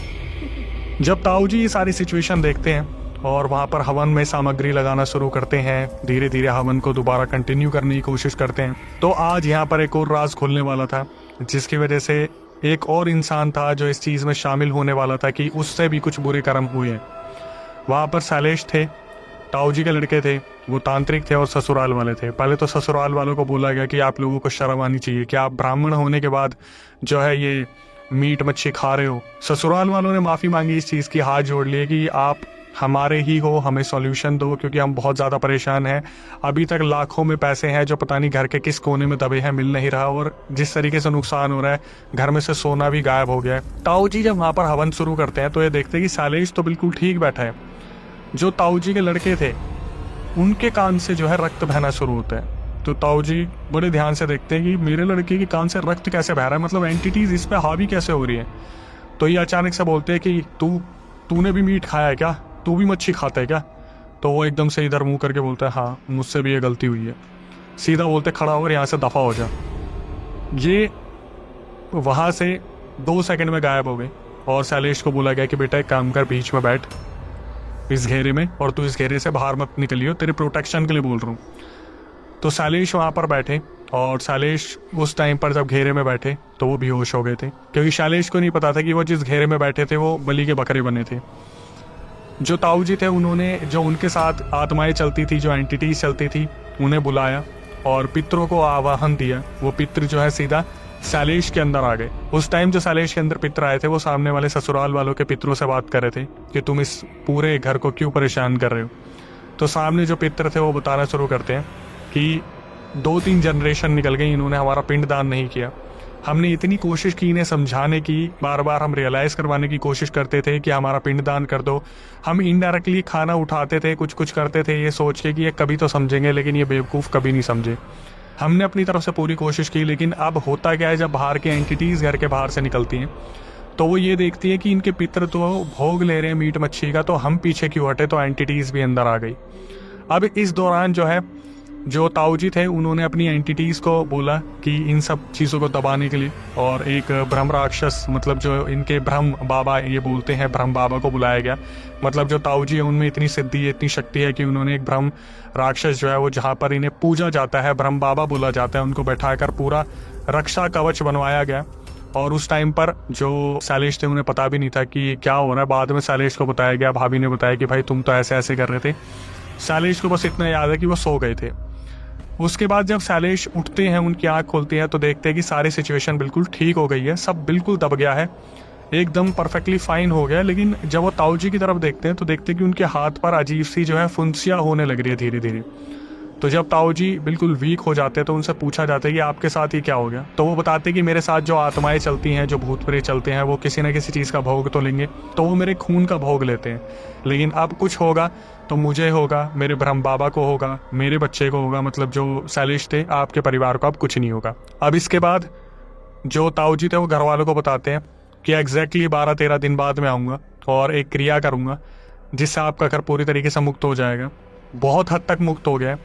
जब ताऊ जी ये सारी सिचुएशन देखते हैं और वहाँ पर हवन में सामग्री लगाना शुरू करते हैं, धीरे धीरे हवन को दोबारा कंटिन्यू करने की कोशिश करते हैं, तो आज यहाँ पर एक और राज खुलने वाला था, जिसकी वजह से एक और इंसान था जो इस चीज़ में शामिल होने वाला था कि उससे भी कुछ बुरे कर्म हुए हैं। वहाँ पर शैलेश थे, ताऊ जी के लड़के थे, वो तांत्रिक थे और ससुराल वाले थे। पहले तो ससुराल वालों को बोला गया कि आप लोगों को शर्म आनी चाहिए कि आप ब्राह्मण होने के बाद जो है ये मीट मच्छी खा रहे हो। ससुराल वालों ने माफ़ी मांगी इस चीज़ की, हाथ जोड़ लिए कि आप हमारे ही हो, हमें सॉल्यूशन दो, क्योंकि हम बहुत ज़्यादा परेशान हैं। अभी तक लाखों में पैसे हैं जो पता नहीं घर के किस कोने में दबे हैं, मिल नहीं रहा, और जिस तरीके से नुकसान हो रहा है, घर में से सोना भी गायब हो गया है। ताऊ जी जब वहाँ पर हवन शुरू करते हैं तो ये देखते हैं कि शैलेश तो बिल्कुल ठीक बैठा है। जो ताऊ जी के लड़के थे उनके कान से जो है रक्त बहना शुरू होता है। तो ताऊ जी बड़े ध्यान से देखते हैं कि मेरे लड़के के कान से रक्त कैसे बह रहा है, मतलब एंटिटीज इस पे हावी कैसे हो रही है। तो ये अचानक से बोलते हैं कि तूने भी मीट खाया है क्या, तू भी मच्छी खाता है क्या। तो वो एकदम से इधर मुंह करके बोलता है हाँ मुझसे भी ये गलती हुई है। सीधा बोलते खड़ा होकर यहाँ से दफ़ा हो जा। ये वहाँ से 2 सेकंड में गायब हो गए और शैलेश को बोला गया कि बेटा एक काम कर, बीच में बैठ इस घेरे में, और तू इस घेरे से बाहर मत निकलियो, तेरे प्रोटेक्शन के लिए बोल रहा हूँ। तो शैलेश वहाँ पर बैठे और शैलेश उस टाइम पर जब घेरे में बैठे तो वो बेहोश हो गए थे, क्योंकि शैलेश को नहीं पता था कि वो जिस घेरे में बैठे थे वो बलि के बकरे बने थे। जो ताऊ जी थे उन्होंने जो उनके साथ आत्माएं चलती थी, जो एंटिटीज चलती थी, उन्हें बुलाया और पितरों को आवाहन दिया। वो पितर जो है सीधा शैलेश के अंदर आ गए। उस टाइम जो शैलेश के अंदर पितर आए थे वो सामने वाले ससुराल वालों के पितरों से बात कर रहे थे कि तुम इस पूरे घर को क्यों परेशान कर रहे हो। तो सामने जो पितर थे वो बताना शुरू करते हैं कि 2-3 जनरेशन निकल गई, इन्होंने हमारा पिंडदान नहीं किया। हमने इतनी कोशिश की इन्हें समझाने की, बार बार हम रियलाइज़ करवाने की कोशिश करते थे कि हमारा पिंडदान कर दो। हम इनडायरेक्टली खाना उठाते थे, कुछ कुछ करते थे ये सोच के कि ये कभी तो समझेंगे, लेकिन ये बेवकूफ़ कभी नहीं समझे। हमने अपनी तरफ से पूरी कोशिश की, लेकिन अब होता क्या है, जब बाहर की एंटिटीज़ घर के बाहर से निकलती हैं तो वो ये देखती है कि इनके पितर तो भोग ले रहे हैं मीट मच्छी का, तो हम पीछे क्यों हटे, तो एंटिटीज़ भी अंदर आ गई। अब इस दौरान जो है जो ताऊ जी थे उन्होंने अपनी एंटिटीज़ को बोला कि इन सब चीज़ों को दबाने के लिए, और एक ब्रह्म राक्षस, मतलब जो इनके ब्रह्म बाबा ये बोलते हैं, ब्रह्म बाबा को बुलाया गया। मतलब जो ताऊ जी है उनमें इतनी सिद्धि है, इतनी शक्ति है कि उन्होंने एक ब्रह्म राक्षस जो है वो जहाँ पर इन्हें पूजा जाता है, ब्रह्म बाबा बोला जाता है, उनको बैठाकर पूरा रक्षा कवच बनवाया गया। और उस टाइम पर जो शैलेश थे उन्हें पता भी नहीं था कि क्या हो रहा है। बाद में शैलेश को बताया गया, भाभी ने बताया कि भाई तुम तो ऐसे ऐसे कर रहे थे। शैलेश को बस इतना याद है कि वो सो गए थे। उसके बाद जब शैलेश उठते हैं, उनकी आँख खुलती है तो देखते हैं कि सारी सिचुएशन बिल्कुल ठीक हो गई है, सब बिल्कुल दब गया है, एकदम परफेक्टली फाइन हो गया। लेकिन जब वो ताऊ जी की तरफ देखते हैं तो देखते हैं कि उनके हाथ पर अजीब सी जो है फुंसियाँ होने लग रही है धीरे धीरे। तो जब ताऊ जी बिल्कुल वीक हो जाते हैं तो उनसे पूछा जाता है कि आपके साथ ही क्या हो गया। तो वो बताते हैं कि मेरे साथ जो आत्माएं चलती हैं, जो भूत प्रेत चलते हैं, वो किसी न किसी चीज़ का भोग तो लेंगे, तो वो मेरे खून का भोग लेते हैं। लेकिन अब कुछ होगा तो मुझे होगा, मेरे ब्रह्म बाबा को होगा, मेरे बच्चे को होगा, मतलब जो शैलेश थे, आपके परिवार को अब कुछ नहीं होगा। अब इसके बाद जो ताऊ जी थे वो घर वालों को बताते हैं कि एग्जैक्टली 12-13 दिन बाद मैं आऊँगा और एक क्रिया करूँगा जिससे आपका घर पूरी तरीके से मुक्त हो जाएगा। बहुत हद तक मुक्त हो गया है,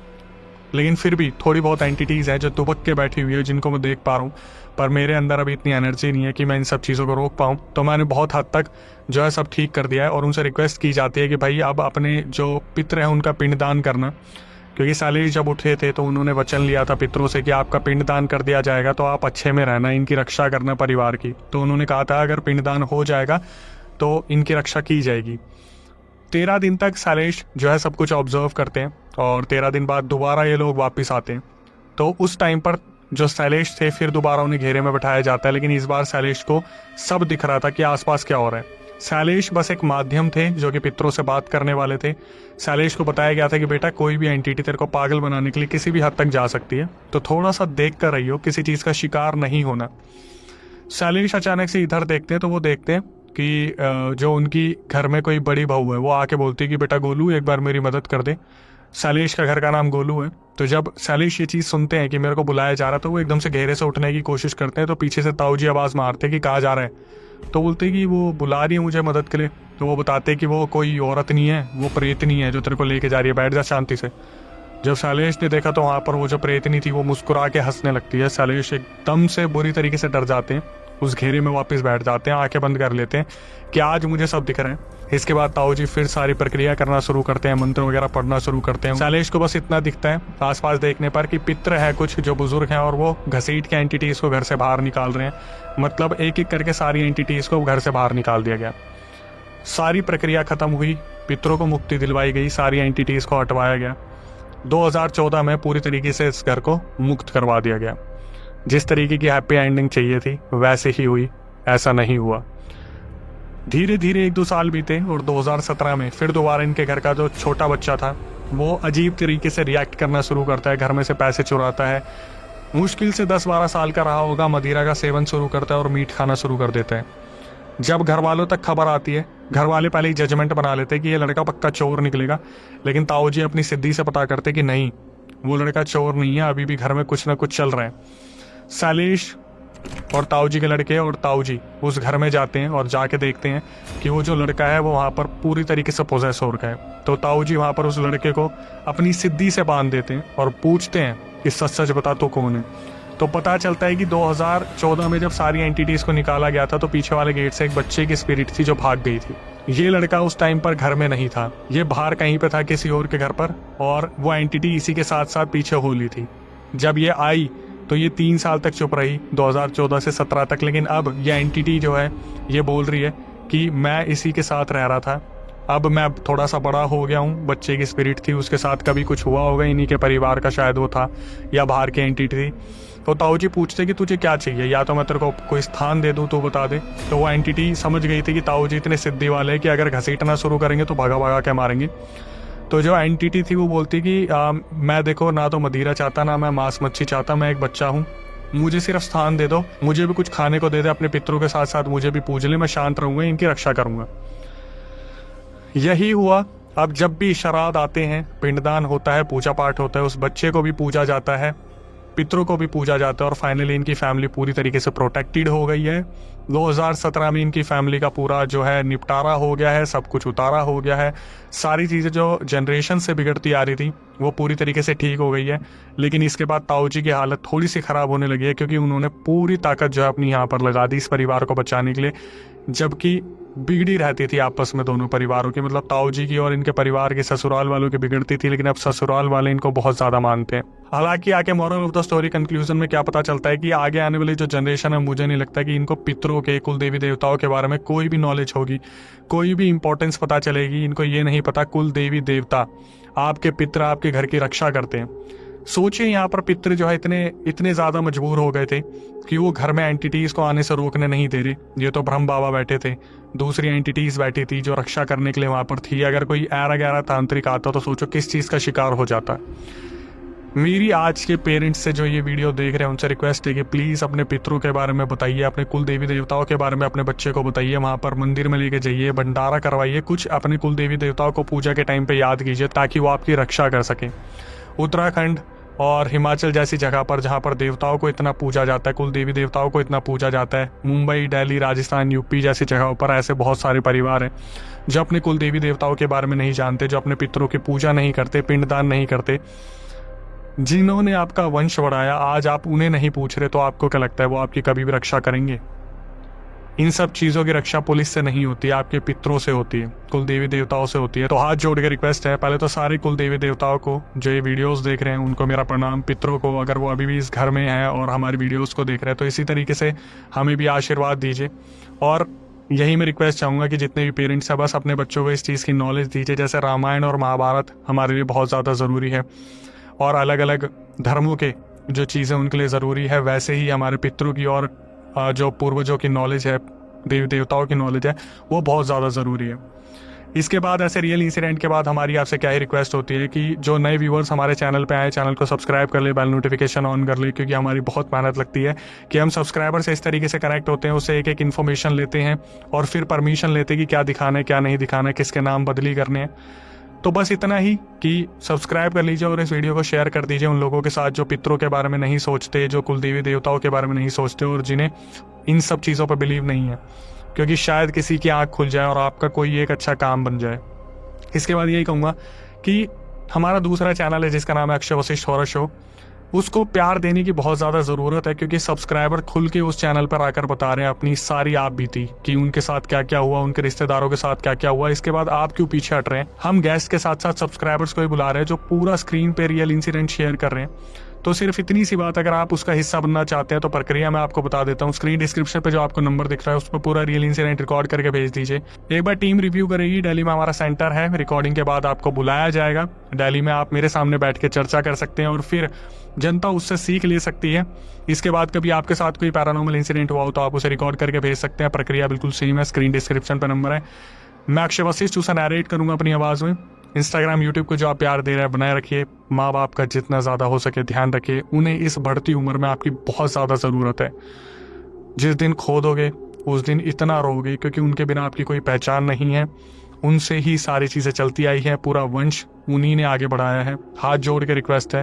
लेकिन फिर भी थोड़ी बहुत एंटिटीज़ है जो दुबक के बैठी हुई है जिनको मैं देख पा रहा हूँ, पर मेरे अंदर अभी इतनी एनर्जी नहीं है कि मैं इन सब चीज़ों को रोक पाऊँ। तो मैंने बहुत हद तक जो है सब ठीक कर दिया है और उनसे रिक्वेस्ट की जाती है कि भाई अब अपने जो पितृ हैं उनका पिंडदान करना, क्योंकि सालेश जब उठे थे तो उन्होंने वचन लिया था पितरों से कि आपका पिंडदान कर दिया जाएगा तो आप अच्छे में रहना, इनकी रक्षा करना परिवार की। तो उन्होंने कहा था अगर पिंडदान हो जाएगा तो इनकी रक्षा की जाएगी। 13 दिन तक सालेश जो है सब कुछ ऑब्जर्व करते हैं और 13 दिन बाद दोबारा ये लोग वापस आते हैं। तो उस टाइम पर जो सालेश थे फिर दोबारा उन्हें घेरे में बैठाया जाता है, लेकिन इस बार सालेश को सब दिख रहा था कि आसपास क्या हो रहा है। सालेश बस एक माध्यम थे जो कि पितरों से बात करने वाले थे। सालेश को बताया गया था कि बेटा कोई भी एंटिटी तेरे को पागल बनाने के लिए किसी भी हद तक जा सकती है, तो थोड़ा सा देख कर रहियो, किसी चीज़ का शिकार नहीं होना। सालेश अचानक से इधर देखते हैं तो वो देखते हैं कि जो उनकी घर में कोई बड़ी बहू है वो आके बोलती है कि बेटा गोलू एक बार मेरी मदद कर दे। सालेश का घर का नाम गोलू है। तो जब सालेश ये चीज़ सुनते हैं कि मेरे को बुलाया जा रहा है तो वो एकदम से घेरे से उठने की कोशिश करते हैं। तो पीछे से ताऊ जी आवाज़ मारते हैं कि कहाँ जा रहा है। तो बोलते कि वो बुला रही है मुझे मदद के लिए। तो वो बताते कि वो कोई औरत नहीं है, वो प्रेतनी है जो तेरे को लेके जा रही है, बैठ जा शांति से। जब सालेश ने देखा तो वहाँ पर वो जो प्रेतनी थी वो मुस्कुरा के हंसने लगती है। सालेश एकदम से बुरी तरीके से डर जाते हैं, उस घेरे में वापस बैठ जाते हैं, आंखें बंद कर लेते हैं कि आज मुझे सब दिख रहे हैं। इसके बाद ताऊ जी फिर सारी प्रक्रिया करना शुरू करते हैं, मंत्र वगैरह पढ़ना शुरू करते हैं। सालेश को बस इतना दिखता है आसपास देखने पर कि पित्र है कुछ जो बुजुर्ग हैं और वो घसीट के एंटिटीज़ को घर से बाहर निकाल रहे हैं। मतलब एक एक करके सारी एंटिटीज़ को घर से बाहर निकाल दिया गया। सारी प्रक्रिया खत्म हुई, पितरों को मुक्ति दिलवाई गई, सारी एंटिटीज़ को हटवाया गया। 2014 में पूरी तरीके से इस घर को मुक्त करवा दिया गया। जिस तरीके की हैप्पी एंडिंग चाहिए थी वैसे ही हुई, ऐसा नहीं हुआ। धीरे धीरे 1-2 साल बीते और 2017 में फिर दोबारा इनके घर का जो छोटा बच्चा था वो अजीब तरीके से रिएक्ट करना शुरू करता है, घर में से पैसे चुराता है। मुश्किल से 10-12 साल का रहा होगा, मदिरा का सेवन शुरू करता है और मीट खाना शुरू कर देता है। जब घर वालों तक खबर आती है, घर वाले पहले ही जजमेंट बना लेते हैं कि ये लड़का पक्का चोर निकलेगा, लेकिन ताऊ जी अपनी सिद्धि से पता करते कि नहीं, वो लड़का चोर नहीं है, अभी भी घर में कुछ ना कुछ चल रहा है। सालेश और ताऊ जी के लड़के और ताऊ जी उस घर में जाते हैं और जाके देखते हैं कि वो जो लड़का है वो वहाँ पर पूरी तरीके से पोजेस हो रखा है। तो ताऊ जी वहाँ पर उस लड़के को अपनी सिद्धि से बांध देते हैं और पूछते हैं कि सच सच बता तो कौन है। तो पता चलता है कि 2014 में जब सारी एंटिटीज़ को निकाला गया था तो पीछे वाले गेट से एक बच्चे की स्पिरिट थी जो भाग गई थी। ये लड़का उस टाइम पर घर में नहीं था, ये बाहर कहीं पे था किसी और के घर पर, और वो एंटिटी इसी के साथ साथ पीछे हो ली थी। जब ये आई तो ये 3 साल तक चुप रही, 2014 से 17 तक। लेकिन अब ये एंटिटी जो है ये बोल रही है कि मैं इसी के साथ रह रहा था, अब मैं थोड़ा सा बड़ा हो गया हूँ, बच्चे की स्पिरिट थी उसके साथ कभी कुछ हुआ होगा, इन्हीं के परिवार का शायद वो था या बाहर की एंटिटी थी। तो ताऊ जी पूछते कि तुझे क्या चाहिए, या तो मैं तेरे को कोई स्थान दे दूँ तो बता दे। तो वो एंटिटी समझ गई थी कि ताऊ जी इतने सिद्धि वाले हैं कि अगर घसीटना शुरू करेंगे तो भागा भागा के मारेंगे। तो जो एंटिटी थी वो बोलती कि मैं देखो ना तो मदिरा चाहता ना मैं मांस मच्छी चाहता, मैं एक बच्चा हूँ, मुझे सिर्फ स्थान दे दो, मुझे भी कुछ खाने को दे दे, अपने पितरों के साथ साथ मुझे भी पूज ले, मैं शांत रहूँगा, इनकी रक्षा करूँगा। यही हुआ। अब जब भी श्राद्ध आते हैं, पिंडदान होता है, पूजा पाठ होता है, उस बच्चे को भी पूजा जाता है, पितरों को भी पूजा जाता है और फाइनली इनकी फैमिली पूरी तरीके से प्रोटेक्टेड हो गई है। 2017 में इनकी फैमिली का पूरा जो है निपटारा हो गया है, सब कुछ उतारा हो गया है। सारी चीज़ें जो जनरेशन से बिगड़ती आ रही थी वो पूरी तरीके से ठीक हो गई है। लेकिन इसके बाद ताऊ जी की हालत थोड़ी सी ख़राब होने लगी है, क्योंकि उन्होंने पूरी ताकत जो है अपनी यहाँ पर लगा दी इस परिवार को बचाने के लिए, जबकि बिगड़ी रहती थी आपस में दोनों परिवारों की। मतलब ताऊ जी की और इनके परिवार के ससुराल वालों की बिगड़ती थी, लेकिन अब ससुराल वाले इनको बहुत ज़्यादा मानते हैं। हालांकि आगे moral of the story conclusion में क्या पता चलता है कि आगे आने वाली जो जनरेशन है, मुझे नहीं लगता कि इनको पितरों के, कुल देवी देवताओं के बारे में कोई भी नॉलेज होगी, कोई भी इंपॉर्टेंस पता चलेगी। इनको ये नहीं पता कुल देवी देवता, आपके पितर आपके घर की रक्षा करते हैं। सोचिए यहाँ पर पितर जो है इतने ज़्यादा मजबूर हो गए थे कि वो घर में एंटिटीज़ को आने से रोकने नहीं दे रहे। ये तो ब्रह्म बाबा बैठे थे, दूसरी एंटिटीज़ बैठी थी जो रक्षा करने के लिए वहाँ पर थी। अगर कोई ऐरा गहरा तांत्रिक आता तो सोचो किस चीज़ का शिकार हो जाता। मेरी आज के पेरेंट्स से जो ये वीडियो देख रहे हैं उनसे रिक्वेस्ट है कि प्लीज़ अपने पितरों के बारे में बताइए, अपने कुल देवी देवताओं के बारे में अपने बच्चे को बताइए, वहाँ पर मंदिर में लेके जाइए, भंडारा करवाइए, कुछ अपने कुल देवी देवताओं को पूजा के टाइम पे याद कीजिए ताकि वो आपकी रक्षा कर सकें। उत्तराखंड और हिमाचल जैसी जगह पर जहाँ पर देवताओं को इतना पूजा जाता है, कुल देवी देवताओं को इतना पूजा जाता है, मुंबई, दिल्ली, राजस्थान, यूपी जैसी जगहों पर ऐसे बहुत सारे परिवार हैं जो अपने कुल देवी देवताओं के बारे में नहीं जानते, जो अपने पितरों की पूजा नहीं करते, पिंडदान नहीं करते। जिन्होंने आपका वंश बढ़ाया, आज आप उन्हें नहीं पूछ रहे, तो आपको क्या लगता है वो आपकी कभी भी रक्षा करेंगे? इन सब चीज़ों की रक्षा पुलिस से नहीं होती है, आपके पितरों से होती है, कुल देवी देवताओं से होती है। तो हाथ जोड़ के रिक्वेस्ट है, पहले तो सारे कुल देवी देवताओं को जो ये वीडियोस देख रहे हैं उनको मेरा प्रणाम। पितरों को, अगर वो अभी भी इस घर में हैं और हमारी वीडियोस को देख रहे हैं, तो इसी तरीके से हमें भी आशीर्वाद दीजिए। और यही मैं रिक्वेस्ट चाहूँगा कि जितने भी पेरेंट्स हैं, बस अपने बच्चों को इस चीज़ की नॉलेज दीजिए। जैसे रामायण और महाभारत हमारे लिए बहुत ज़्यादा ज़रूरी है और अलग अलग धर्मों के जो चीज़ें उनके लिए ज़रूरी है, वैसे ही हमारे पितरों की और जो पूर्वजों की नॉलेज है, देवी देवताओं की नॉलेज है, वो बहुत ज़्यादा ज़रूरी है। इसके बाद ऐसे रियल इंसिडेंट के बाद हमारी आपसे क्या ही रिक्वेस्ट होती है कि जो नए व्यूअर्स हमारे चैनल पे आए, चैनल को सब्सक्राइब कर ले, बेल नोटिफिकेशन ऑन कर ले, क्योंकि हमारी बहुत मेहनत लगती है कि हम सब्सक्राइबर से इस तरीके से कनेक्ट होते हैं, उससे एक एक इन्फॉर्मेशन लेते हैं और फिर परमिशन लेते हैं कि क्या दिखाना है, क्या नहीं दिखाना है, किसके नाम बदली करने हैं। तो बस इतना ही कि सब्सक्राइब कर लीजिए और इस वीडियो को शेयर कर दीजिए उन लोगों के साथ जो पितरों के बारे में नहीं सोचते, जो कुलदेवी देवताओं के बारे में नहीं सोचते और जिन्हें इन सब चीज़ों पर बिलीव नहीं है, क्योंकि शायद किसी की आँख खुल जाए और आपका कोई एक अच्छा काम बन जाए। इसके बाद यही कहूँगा कि हमारा दूसरा चैनल है जिसका नाम है अक्षय वशिष्ठ हॉरर शो, उसको प्यार देने की बहुत ज़्यादा ज़रूरत है, क्योंकि सब्सक्राइबर खुल के उस चैनल पर आकर बता रहे हैं अपनी सारी आप बीती कि उनके साथ क्या क्या हुआ, उनके रिश्तेदारों के साथ क्या क्या हुआ। इसके बाद आप क्यों पीछे हट रहे हैं? हम गेस्ट के साथ साथ सब्सक्राइबर्स को भी बुला रहे हैं जो पूरा स्क्रीन पे रियल इंसिडेंट शेयर कर रहे हैं। तो सिर्फ इतनी सी बात, अगर आप उसका हिस्सा बनना चाहते हैं तो प्रक्रिया मैं आपको बता देता हूँ। स्क्रीन डिस्क्रिप्शन पे जो आपको नंबर दिख रहा है उस पर पूरा रियल इंसिडेंट रिकॉर्ड करके भेज दीजिए। एक बार टीम रिव्यू करेगी, दिल्ली में हमारा सेंटर है, रिकॉर्डिंग के बाद आपको बुलाया जाएगा। दिल्ली में आप मेरे सामने बैठ के चर्चा कर सकते हैं और फिर जनता उससे सीख ले सकती है। इसके बाद कभी आपके साथ कोई पैरानॉर्मल इंसिडेंट हुआ हो तो आप उसे रिकॉर्ड करके भेज सकते हैं। प्रक्रिया बिल्कुल सेम है, स्क्रीन डिस्क्रिप्शन पर नंबर है। मैं अक्षय वशिष्ठ उसे नैरेट करूंगा अपनी आवाज़ में। इंस्टाग्राम, यूट्यूब को जो आप प्यार दे रहे हैं बनाए रखिए। माँ बाप का जितना ज़्यादा हो सके ध्यान रखिए, उन्हें इस बढ़ती उम्र में आपकी बहुत ज़्यादा ज़रूरत है। जिस दिन खो दोगे उस दिन इतना रोगे, क्योंकि उनके बिना आपकी कोई पहचान नहीं है। उनसे ही सारी चीज़ें चलती आई हैं, पूरा वंश उन्हीं ने आगे बढ़ाया है। हाथ जोड़ के रिक्वेस्ट है,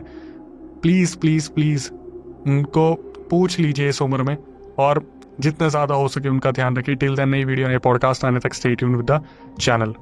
प्लीज़ प्लीज़ प्लीज़ उनको पूछ लीजिए इस उम्र में और जितना ज़्यादा हो सके उनका ध्यान रखिए। टिल देन नई वीडियो, नए पॉडकास्ट आने तक stay tuned with the channel.